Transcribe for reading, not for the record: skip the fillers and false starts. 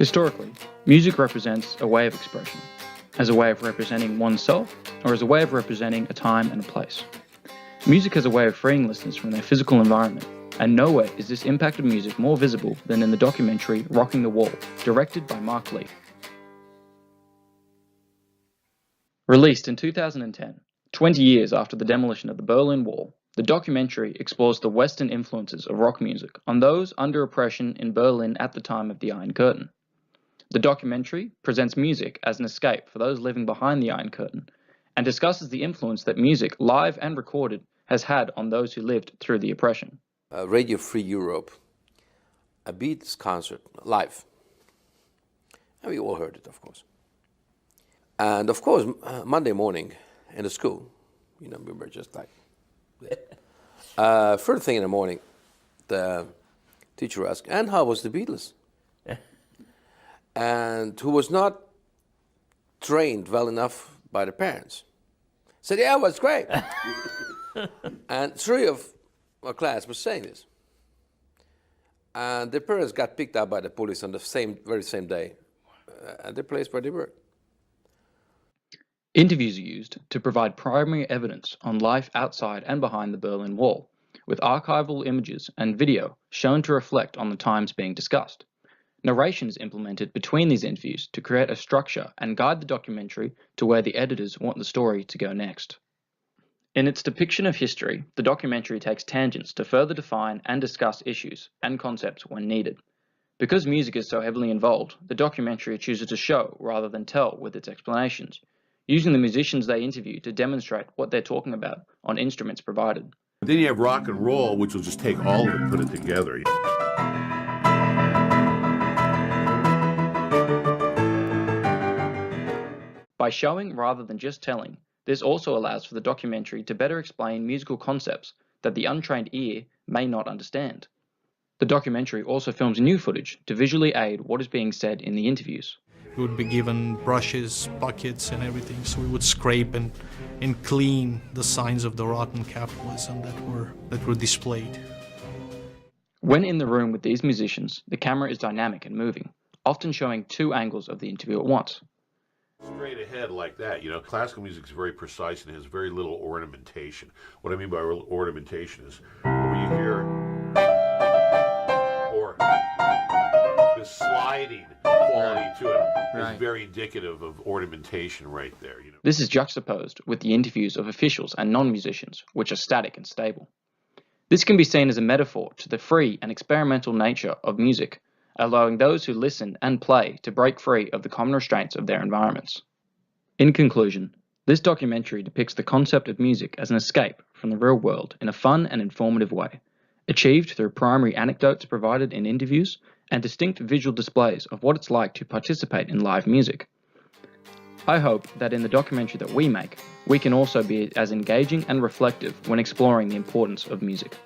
Historically, music represents a way of expression, as a way of representing oneself, or as a way of representing a time and a place. Music has a way of freeing listeners from their physical environment, and nowhere is this impact of music more visible than in the documentary Rocking the Wall, directed by Mark Lee. Released in 2010, 20 years after the demolition of the Berlin Wall, the documentary explores the Western influences of rock music on those under oppression in Berlin at the time of the Iron Curtain. The documentary presents music as an escape for those living behind the Iron Curtain and discusses the influence that music, live and recorded, has had on those who lived through the oppression. Radio Free Europe, a Beatles concert, live. And we all heard it, of course. And of course, Monday morning in the school, we were just like, first thing in the morning, the teacher asked, and how was the Beatles? And who was not trained well enough by the parents, said, yeah, it was great. And three of our class was saying this. And their parents got picked up by the police on the very same day at the place where they were. Interviews are used to provide primary evidence on life outside and behind the Berlin Wall, with archival images and video shown to reflect on the times being discussed. Narration is implemented between these interviews to create a structure and guide the documentary to where the editors want the story to go next. In its depiction of history, the documentary takes tangents to further define and discuss issues and concepts when needed. Because music is so heavily involved, the documentary chooses to show rather than tell with its explanations, using the musicians they interview to demonstrate what they're talking about on instruments provided. Then you have rock and roll, which will just take all of it and put it together. By showing rather than just telling, this also allows for the documentary to better explain musical concepts that the untrained ear may not understand. The documentary also films new footage to visually aid what is being said in the interviews. We would be given brushes, buckets and everything, so we would scrape and clean the signs of the rotten capitalism that were displayed. When in the room with these musicians, the camera is dynamic and moving, often showing two angles of the interview at once. Straight ahead like that, classical music is very precise and has very little ornamentation. What I mean by ornamentation is when you hear or the sliding quality to it is very indicative of ornamentation right there. This is juxtaposed with the interviews of officials and non-musicians, which are static and stable. This can be seen as a metaphor to the free and experimental nature of music, allowing those who listen and play to break free of the common restraints of their environments. In conclusion, this documentary depicts the concept of music as an escape from the real world in a fun and informative way, achieved through primary anecdotes provided in interviews and distinct visual displays of what it's like to participate in live music. I hope that in the documentary that we make, we can also be as engaging and reflective when exploring the importance of music.